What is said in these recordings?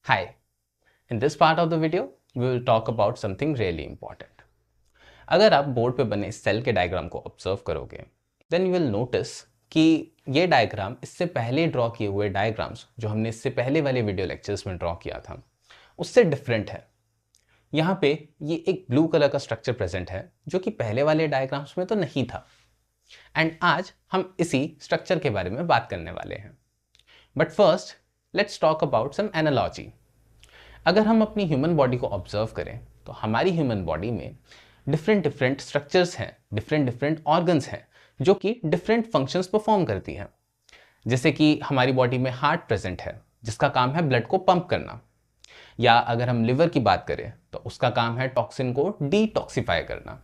Hi, in this part of the video, we will talk about something really important. अगर आप board पे बने cell के diagram को ऑब्जर्व करोगे, then you will notice कि ये डायग्राम इससे पहले ड्रॉ किए हुए डायग्राम्स जो हमने इससे पहले वाले वीडियो लेक्चर्स में ड्रॉ किया था, उससे डिफरेंट है। यहाँ पे ये एक ब्लू कलर का स्ट्रक्चर प्रेजेंट है जो कि पहले वाले डायग्राम्स में तो नहीं था। एंड आज हम इसी स्ट्रक्चर के बारे में बात करने वाले हैं। But first let's talk about some analogy. अगर हम अपनी ह्यूमन बॉडी को ऑब्जर्व करें तो हमारी ह्यूमन बॉडी में डिफरेंट स्ट्रक्चर्स हैं, डिफरेंट ऑर्गन्स हैं जो कि डिफरेंट फंक्शंस परफॉर्म करती हैं। जैसे कि हमारी बॉडी में हार्ट प्रेजेंट है जिसका काम है ब्लड को पंप करना, या अगर हम लिवर की बात करें तो उसका काम है टॉक्सिन को डिटॉक्सिफाई करना।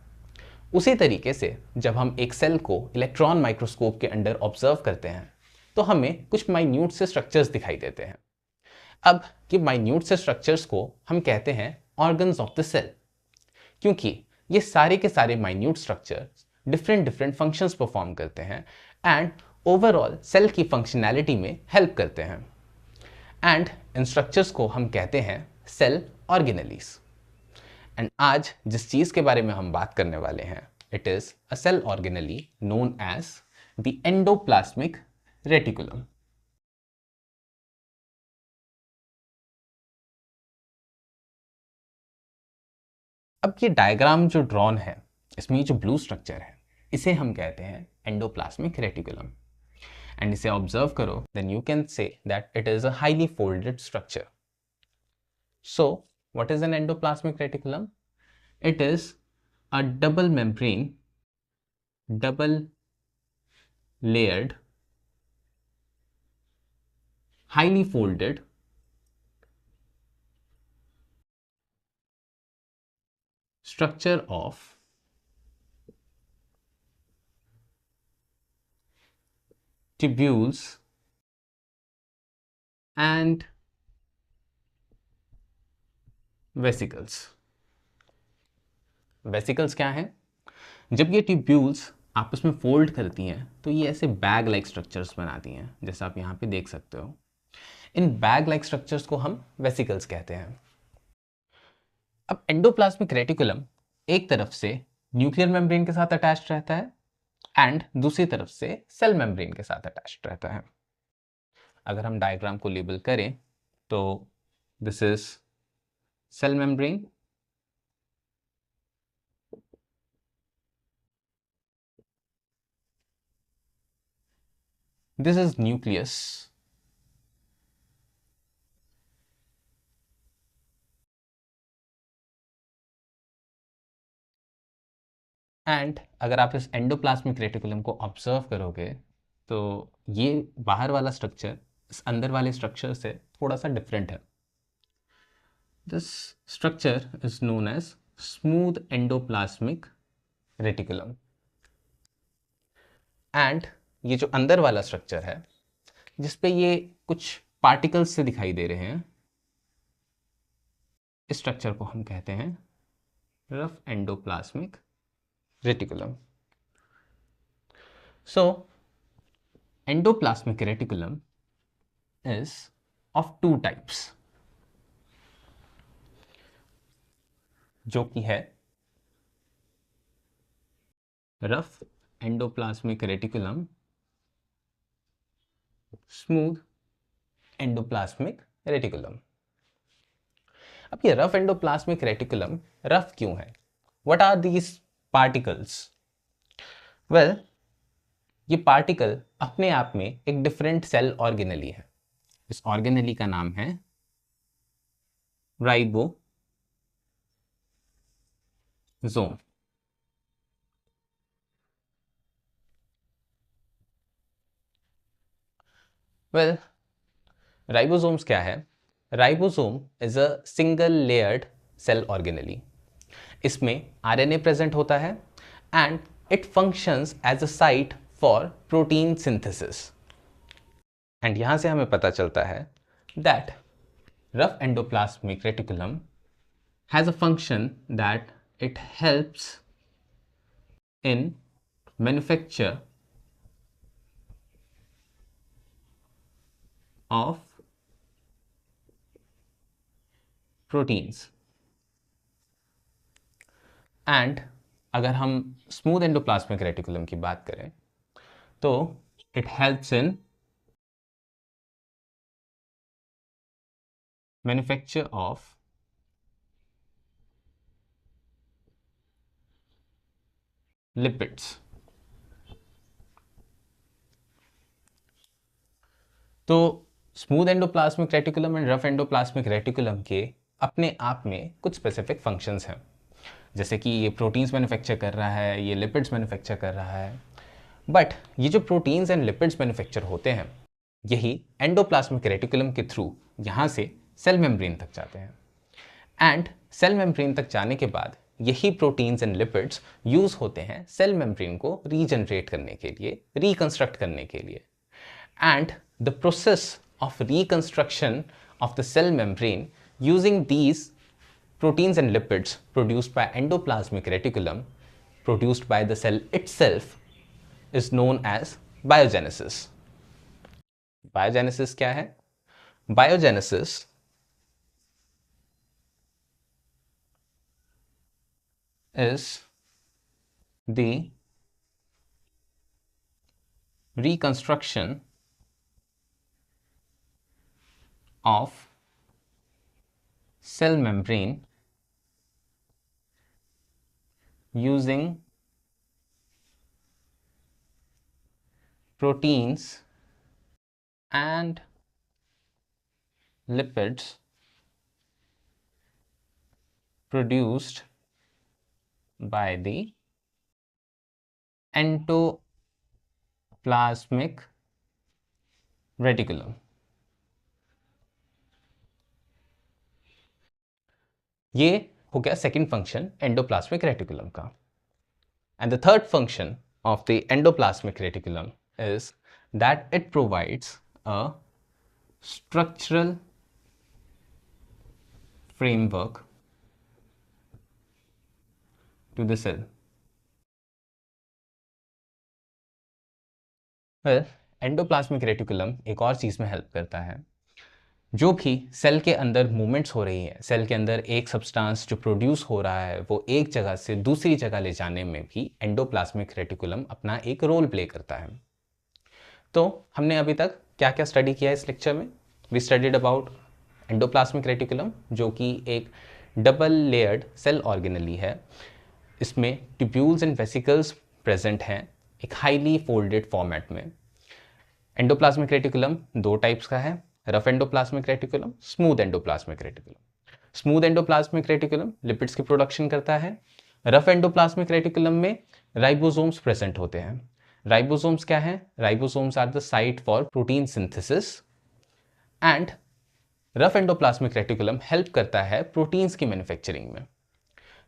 उसी तरीके से जब हम एक सेल को इलेक्ट्रॉन माइक्रोस्कोप के अंडर ऑब्जर्व करते हैं तो हमें कुछ माइन्यूट से स्ट्रक्चर्स दिखाई देते हैं। अब ये माइन्यूट से स्ट्रक्चर्स को हम कहते हैं ऑर्गन्स ऑफ द सेल, क्योंकि ये सारे के सारे minute structures different functions perform करते हैं एंड ओवरऑल सेल की फंक्शनैलिटी में हेल्प करते हैं। एंड इन स्ट्रक्चर्स को हम कहते हैं सेल ऑर्गेनेलीज। एंड आज जिस चीज के बारे में हम बात करने वाले हैं, it is a cell organelle known as the endoplasmic reticulum. अब ये डायग्राम जो ड्रॉन है, इसमें ये जो ब्लू स्ट्रक्चर है, इसे हम कहते हैं एंडोप्लाज्मिक रेटिकुलम। एंड इसे ऑब्जर्व करो, then you can say that it is a highly folded structure. So what is an endoplasmic reticulum? It is a double membrane, double layered, highly folded structure of tubules and vesicles. Vesicles क्या है? जब ये tubules आपस में fold करती हैं तो ये ऐसे बैग लाइक स्ट्रक्चर्स बनाती हैं, जैसा आप यहाँ पे देख सकते हो। इन बैग लाइक स्ट्रक्चर्स को हम वेसिकल्स कहते हैं। अब एंडोप्लाज्मिक रेटिकुलम एक तरफ से न्यूक्लियर मेम्ब्रेन के साथ अटैच्ड रहता है एंड दूसरी तरफ से सेल मेम्ब्रेन के साथ अटैच्ड रहता है। अगर हम डायग्राम को लेबल करें तो this is cell membrane, this is nucleus, and अगर आप इस एंडोप्लाज्मिक रेटिकुलम को ऑब्जर्व करोगे तो ये बाहर वाला स्ट्रक्चर इस अंदर वाले स्ट्रक्चर से थोड़ा सा डिफरेंट है। This structure is known as smooth endoplasmic reticulum. And ये जो अंदर वाला स्ट्रक्चर है जिसपे ये कुछ पार्टिकल्स से दिखाई दे रहे हैं, इस स्ट्रक्चर को हम कहते हैं rough endoplasmic reticulum. So endoplasmic reticulum is of two types, जो कि है rough endoplasmic reticulum, smooth endoplasmic reticulum. अब ये रफ एंडोप्लाज्मिक रेटिकुलम रफ क्यों है? What are these particles? Well, ये पार्टिकल अपने आप में एक डिफरेंट सेल ऑर्गेनेली है। इस ऑर्गेनेली का नाम है राइबोसोम। वेल, राइबोसोम्स क्या है? Ribosome is a single layered cell organelle. इसमें आरएनए प्रेजेंट होता है and it functions as a site for protein synthesis. And यहां से हमें पता चलता है that rough endoplasmic reticulum has a function that it helps in manufacture of proteins. And अगर हम स्मूथ एंडोप्लाज्मिक रेटिकुलम की बात करें तो it helps in manufacture of lipids. तो smooth endoplasmic reticulum and rough endoplasmic reticulum के अपने आप में कुछ स्पेसिफिक फंक्शंस हैं, जैसे कि ये प्रोटीन्स मैन्युफैक्चर कर रहा है, ये लिपिड्स मैन्युफैक्चर कर रहा है। बट ये जो प्रोटीन्स एंड लिपिड्स मैन्युफैक्चर होते हैं यही एंडोप्लाज्मिक रेटिकुलम के थ्रू यहाँ से सेल मेम्ब्रेन तक जाते हैं। एंड सेल मेम्ब्रेन तक जाने के बाद यही प्रोटीन्स एंड लिपिड्स यूज होते हैं सेल मेम्ब्रेन को रीजनरेट करने के लिए, रिकंस्ट्रक्ट करने के लिए। And the process of reconstruction of the cell membrane using these proteins and lipids produced by endoplasmic reticulum produced by the cell itself is known as biogenesis. Biogenesis क्या है? Biogenesis is the reconstruction of cell membrane using proteins and lipids produced by the endoplasmic reticulum. ये हो गया second function endoplasmic reticulum का। And the third function of the endoplasmic reticulum is that it provides a structural framework to the cell. Endoplasmic reticulum एक और चीज में help करता है। जो भी सेल के अंदर मूवमेंट्स हो रही है, सेल के अंदर एक सब्सटेंस जो प्रोड्यूस हो रहा है वो एक जगह से दूसरी जगह ले जाने में भी एंडोप्लाज्मिक रेटिकुलम अपना एक रोल प्ले करता है। तो हमने अभी तक क्या क्या स्टडी किया है इस लेक्चर में? We studied about endoplasmic reticulum जो कि एक डबल लेयर्ड सेल ऑर्गेनली है। इसमें ट्यूब्यूल्स एंड वेसिकल्स प्रेजेंट हैं एक हाईली फोल्डेड फॉर्मेट में। एंडोप्लाज्मिक रेटिकुलम दो टाइप्स का है, rough endoplasmic reticulum, smooth endoplasmic reticulum. Smooth endoplasmic reticulum lipids की प्रोडक्शन करता है। रफ एंडोप्लाज्मिक रेटिकुलम में राइबोसोम्स प्रेजेंट होते हैं। राइबोसोम्स क्या है? Ribosomes are the site for protein synthesis. And rough endoplasmic reticulum help करता है प्रोटीन्स की मैन्युफैक्चरिंग में।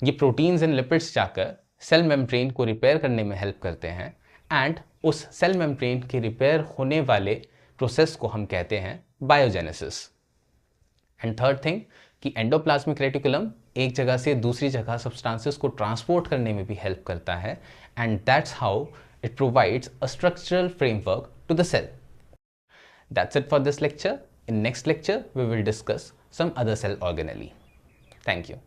ये प्रोटीन्स एंड लिपिड्स जाकर सेल मेम्ब्रेन को रिपेयर करने में हेल्प करते हैं। एंड उस सेल मेम्ब्रेन के रिपेयर होने वाले प्रोसेस को हम कहते हैं बायोजेनेसिस। एंड थर्ड थिंग कि एंडोप्लाज्मिक रेटिकुलम एक जगह से दूसरी जगह सब्सटेंसेस को ट्रांसपोर्ट करने में भी हेल्प करता है। And that's how it provides a structural framework to the cell. That's it for this lecture. In next lecture, we will discuss some other cell organelle. Thank you.